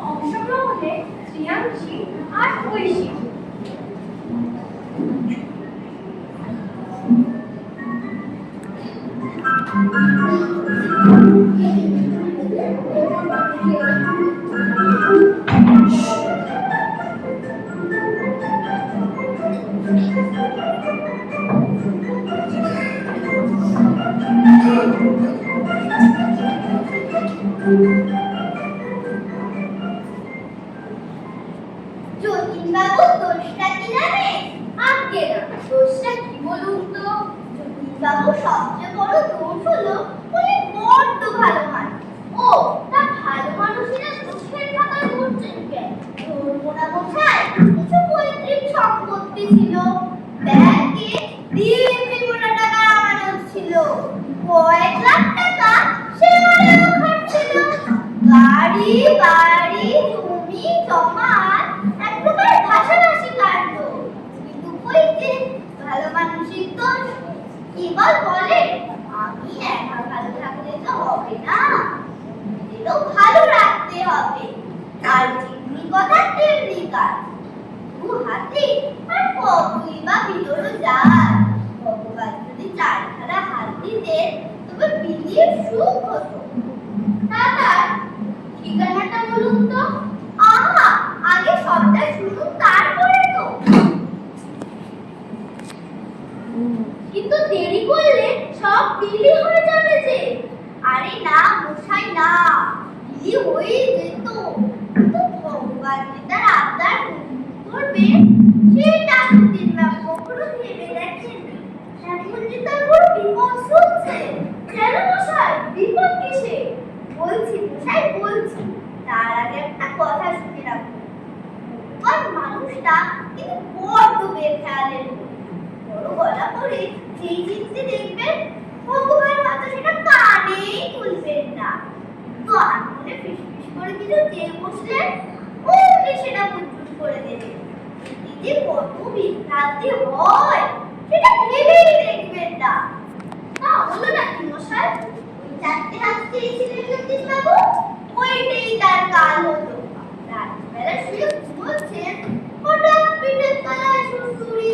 অংশগ্রহণে শ্রেয়াংশী আর ঐশী। যতীনবাবুর দোষটা কি জানে? আজ্ঞে না, দোষটা কি বলুন তো? যতীনবাবুর সবচেয়ে বড় দোষ হলো উনি বড্ড ভালো মানুষ। ও তা ভালো মানুষেরা দোষের খাতায় পড়ছেন কেন? ধরবো না বোঝায় কিছু পৈতৃক সম্পত্তি ছিল, ব্যাংকে দিব্যি মোটা টাকা আমানত ছিল, কয়েক লাখ টাকা সে মারাও খাটছিল, গাড়ি বাড়ি জমি জমাট একপ্রকার ভাষাভাষী কাণ্ড। কিন্তু কইতে ভালো মানসিক দোষ কেবল বলে আমি একা ভালো থাকলে তো হবে না, নিজেরও ভালো রাখতে হবে। আর যেমনি কথা তেমনি কাজ, দু হাতে আর কতই বা ভিতরে যায়। ভগবান যদি চারখানা হাত দিতেন তবে বিলিয়ে সুখ হতো। দাদা ঠিকানাটা বলুন তো? আহা, আগে সবটা শুনুন তারপরে তো। কিন্তু দেরি করলে সব বিলি হয়ে যাবে যে। আরে না মশাই না, বিলি হয়ে যেত, কিন্তু ভগবান যে তার আবদার করবে সেটা দুদিন না কখনো ভেবে দেখেন। এখন যে তার বড় বিপদ শুনছে। কেন মশাই, বিপদ কিসে? বলছি মশাই বলছি, তার আগে একটা কথা শুনে রাখুন। আর মানুষটা কিন্তু বড্ড বেখেয়ালের, বড় গলা করে যেই জিনিসটি দেখবেন ভগবান হয়তো সেটা কানেই তুলবেন না, তো আনমনে ফিসফিস করে কিছু চেয়ে বসলেন অমনি সেটা বুঝবুঝ করে দেবেন। যে কত বিভ্রান্তি হয় সেটা ভেবেই দেখবেন না। না হলো নাকি মশাই? ওই চারটে হাত চেয়েছিলেন জ্যোতিষবাবু, ওইটাই তার কাল হলো। রাত্রিবেলা শুয়ে ঘুমোচ্ছেন, হঠাৎ পিঠের তলায় সুড়সুড়ি,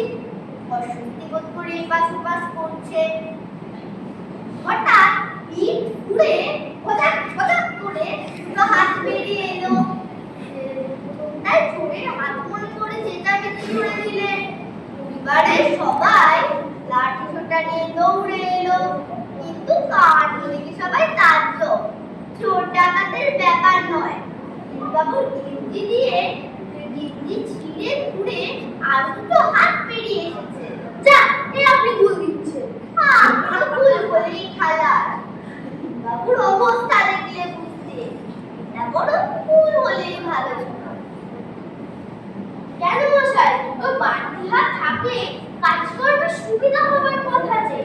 অস্বস্তি বোধ করে এপাশ ওপাশ করছে। হঠাৎ পিঠ ঘুরে হঠাৎ হঠাৎ করে দুটো হাত বেরিয়ে এলো। তাই ছোড়ের হাত মনে করে চেঁচামেচি করে দিলেন। পরিবারের সবাই লাঠি সোঁটা নিয়ে দৌড়ে এলো, কিন্তু কাণ্ড দেখে সবাই তাজ্জব। চোর ডাকাতের ব্যাপার নয়, বাবুর গেঞ্জি দিয়ে গেঞ্জি ছিঁড়ে ঘুরে আর দুটো হাত বেরিয়ে এসেছে। যা, এ আপনি ভুল দিচ্ছেন। আপনার ভুল বলেই খালাস। বাবুর অবস্থা দেখলে বুঝতে, এটা বড় ভুল হলেই ভালো। কেন মশাই, ওই বাড়তি হাত থাকলে কাজকর্মের সুবিধা হবার কথা যে।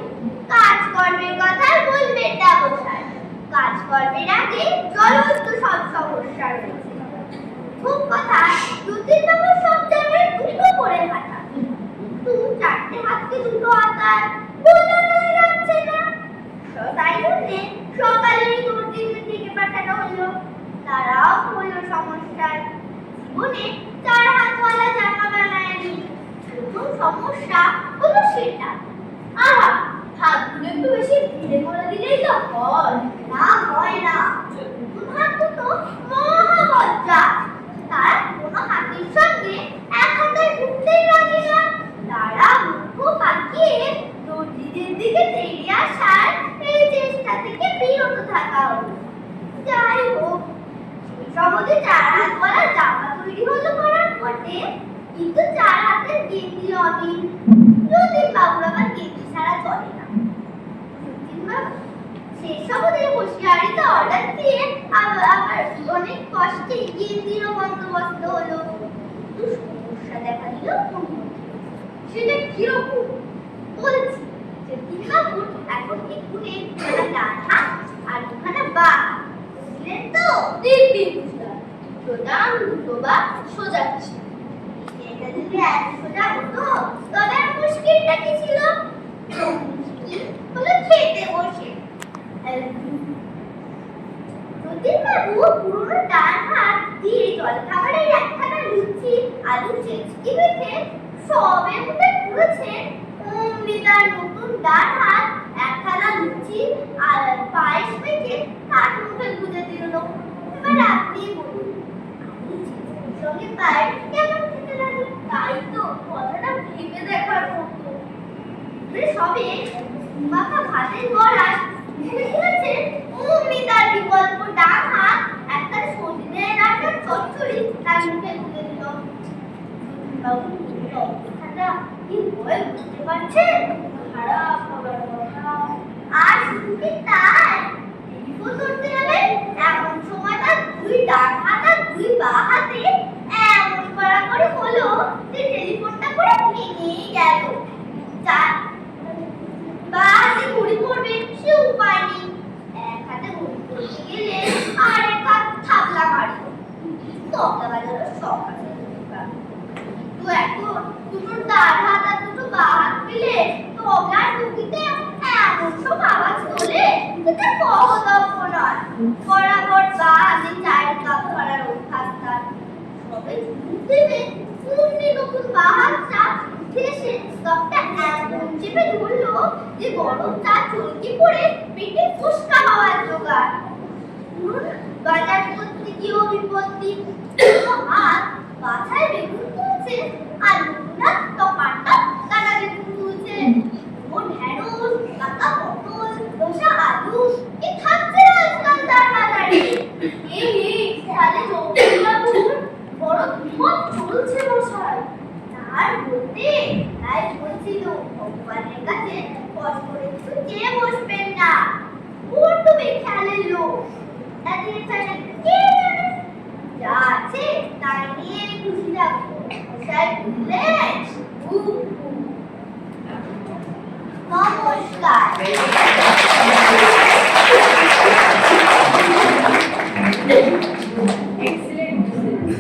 কাজকর্মের কথা বলবেন না মশাই, কাজকর্মের আগে জ্বলন্ত সব সমস্যা রয়েছে। খুব কথা জ্যোতিষবাবু সব জায়গায় দুটো করে হাঁটা, কিন্তু চারটে হাতকে দুটো হাতার বোঝানোই যাচ্ছে না। তাই জন্যে সকালেই দর্জিদের দিকে পাঠানো হলো। তারাও হলো সমস্যার। জীবনে চার হাতওয়ালা জামা বানায়নি। প্রথম সমস্যা হলো সেটা। আহা, হাতগুলো একটু বেশি ধীরে করে দিলেই তো হয় না। হয় না, হাত দুটো মহাবজ্জা, তারা আবার অনেক কষ্টে গিন্দিরও বন্দোবস্ত হলো। একটু সমস্যা দেখা দিল। সেটা কিরকম? বলছি যে দীঘাপুর এখন এখানে ডান হাত আর ওখানে বা বুঝলেন তো? দিব্যি বুঝলাম। প্রদান দুটো সোজা ছিল। এটা যদি এক সোজা হতো তবে আর মুশকিলটা কি ছিল? মুশকিল হলো খেতে বসে। যতীনবাবু পুরোনো ডান হাত দিয়ে জলখাবারের একখানা লুচি আলু চেচকি মেখে সবে মুখে পুড়েছেন, অমনি তার নতুন ডান হাত একখানা লুচি আর পায়েস মেখে তার মুখে গুঁজে দিল। এবার আপনি বলুন, আমি চেচকির সঙ্গে পায়েস কেমন খেতে লাগে? তাই তো কথাটা ভেবে দেখার মতো। সবে মাখা ভাতের গড়ায় বুঝেছে, অমনি তার বিকল্প ডান হাত একটা সজনে ডাঁটার চচ্চড়ি তার মুখে তুলে দিল। বাবু অবস্থাটা কি ভয় বুঝতে পারছেন? খারাপ হবার কথা। আর শুধু কি তাই, টেলিফোন ধরতে যাবে এমন সময় তার দুই ডান হাত আর দুই বাঁ হাতে এমন কড়াকড়ি হলো যে টেলিফোনটা করে ভেঙেই গেল। চার বাঁ হাতে ঘড়ি পড়বে সে উপায় নেই। এক হাতে ঘড়ি পড়তে গেলে আর এক হাত থাবলা মারি তবলা বাজানোর শখ আছে। তো এখন দুটো ডান হাত আর দুটো বাঁ হাত মিলে তবলার ঢুকিতে এমন সব আওয়াজ তোলে যেটা কহদব্য নয়। বরাবর বাঁ হাতে চায়ের কাপ ধরার অভ্যাস তার। সবে ঢুক দেবে অমনি নতুন বাঁ হাতটা উঠে এসে কাপটা এমন চেপে ধরলো যে গরম চা চলকে পড়ে পেটে ফুসকা হওয়ার জোগাড়। বাজার করতে গিয়েও বিপত্তি। হাত বাছায় বেগুন তুলছে আর লুনা টপাটপ দানা বেগুন তুলছে। ও ঢেঁড়স, কাঁচা পটল, রসা আলু কি থাকছে না আজকাল তার বাজারে। তাহলে জগন্নাথবাবুর বড় বিপদ চলছে মশাই। তার বলতে তাই বলছিল ভগবানের কাছে কষ্ট করে কিছু চেয়ে বসবেন না। ওর তো বেখেয়ালের লোক। তাদের চাইলে কে জানে? যা আছে তাই নিয়ে খুশি রাখবো। মশাই বুঝলেন? নমস্কার।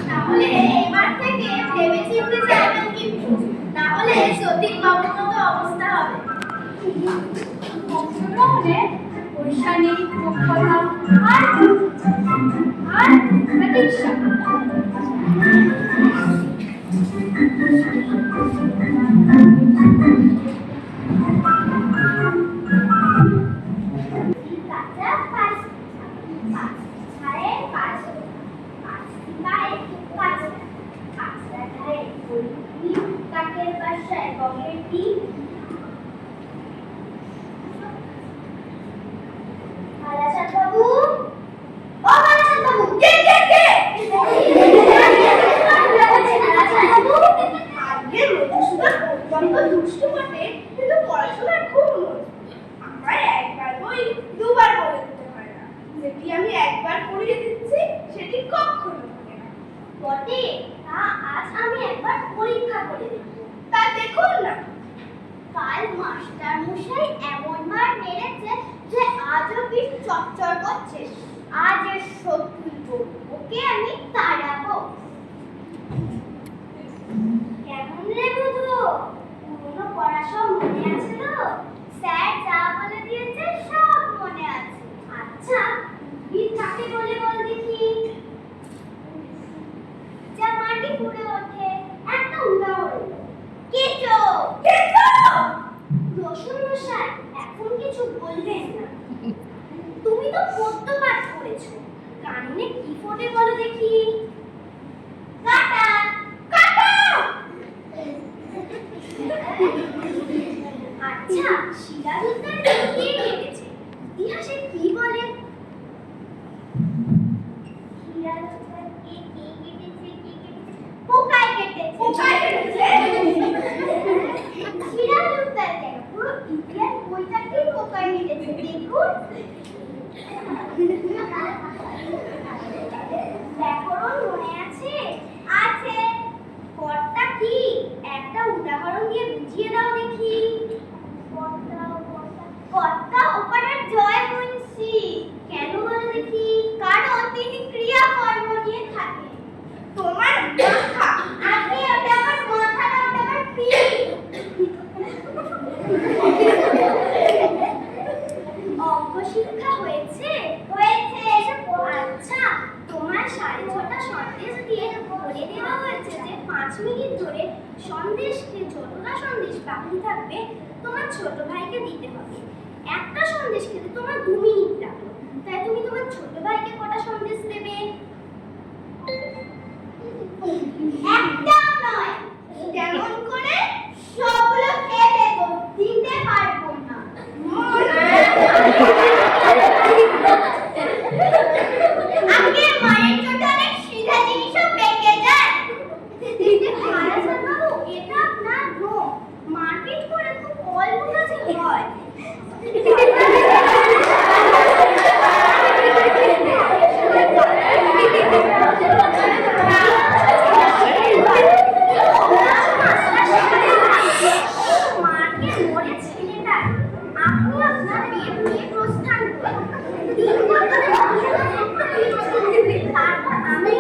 তাহলে এবার থেকে ভেবে চিন্তে যাবেন কিন্তু, না হলে সতীশবাবুর মতো অবস্থা হবে। অংশগ্রহণে বৈশালী মুখ্যতা আর প্রতীক্ষা। আমি একবার পড়িয়ে দিচ্ছি সেটি কখনো বটে। তা আজ আমি একবার পরীক্ষা করে দেখব। তা দেখুন না। কাল মাস্টার মশাই এমন মার মেরেছে যে আজও পিঠ চচ্চর করছে। আজ এর শোধ তুলব, ওকে আমি তাড়াবো। কেমন রে বুধু, পুরোনো পড়া সব মনে আছে তো? স্যার যা বলে দিয়েছে সব মনে আছে। আচ্ছা কাকে বলে বল দেখি। যা মাটি ফুটে ওঠে একটা উদাহরণ। কেঁচো। কেঁচো রসুন মশাই এখন কিছু বলবেন না। তুমি তো পদ্য পাঠ করেছো, কানে কি ফোটে বলো দেখি। কাঁটা। কাঁটা। আচ্ছা সিরাজউদ্দৌলা কে কেটেছে? ইতিহাসে কি বলে? পোকায় কেটেছে। পোকায় কেটেছে? সিরাজউদ্দৌলা কেন, পুরো ইতিহাস বইটাকেই পোকায় কেটেছে। দেখুন ব্যাকরণ মনে আছে? আছে। কর্তা কি? একটা উদাহরণ দিয়ে বুঝিয়ে দাও দেখি। কর্তা ওপারের জয় মুন্সি। কেন বলো দেখি? কারণ তিনি ক্রিয়াকর্ম নিয়ে থাকেন। তোমার মাথা। আগে ওটা আমার মাথা না, ওটা আমার পিঠ। অঙ্ক শিক্ষা হয়েছে? হয়েছে। আচ্ছা, তোমার 6:30টা সন্দেশ দিয়ে বলে দেওয়া হয়েছে যে 5 মিনিট ধরে সন্দেশকে যতটা সন্দেশ বাকি থাকবে তোমার ছোট ভাইকে দিতে হবে। একটা সন্দেশ খেতে তোমার 2 মিনিট লাগলো, তাই তুমি তোমার ছোট ভাইকে কটা সন্দেশ দেবে? একটাও নয়। কেমন করে? সবগুলো খেয়ে দেবো, দিতে পারবো না। আগে মায়ের চোটে অনেক সিধা জিনিসও পেকে যায়। মহারাজ বাবু, এটা আপনার ভ্রম। মারপিট করে খুব অল্প কাজে হয়। মাকে মরে ছেলেটা আপনি আপনার বিয়ে নিয়ে প্রস্থান করুন। তারপর আমি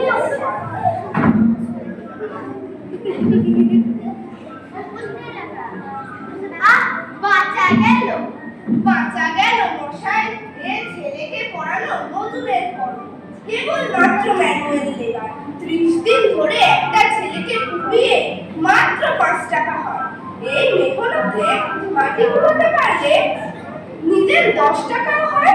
বাঁচা গেল। বাঁচা গেল মশাই। এ ছেলেকে পড়ানো নতুনের পড়ো, কেবল মাত্র ম্যানুয়াল লেবার। 30 দিন ধরে একটা ছেলেকে পুড়িয়ে মাত্র 5 টাকা হয়। এই মেহনতে মাটি কুড়োতে পারলে নিজের 10 টাকাও হয়।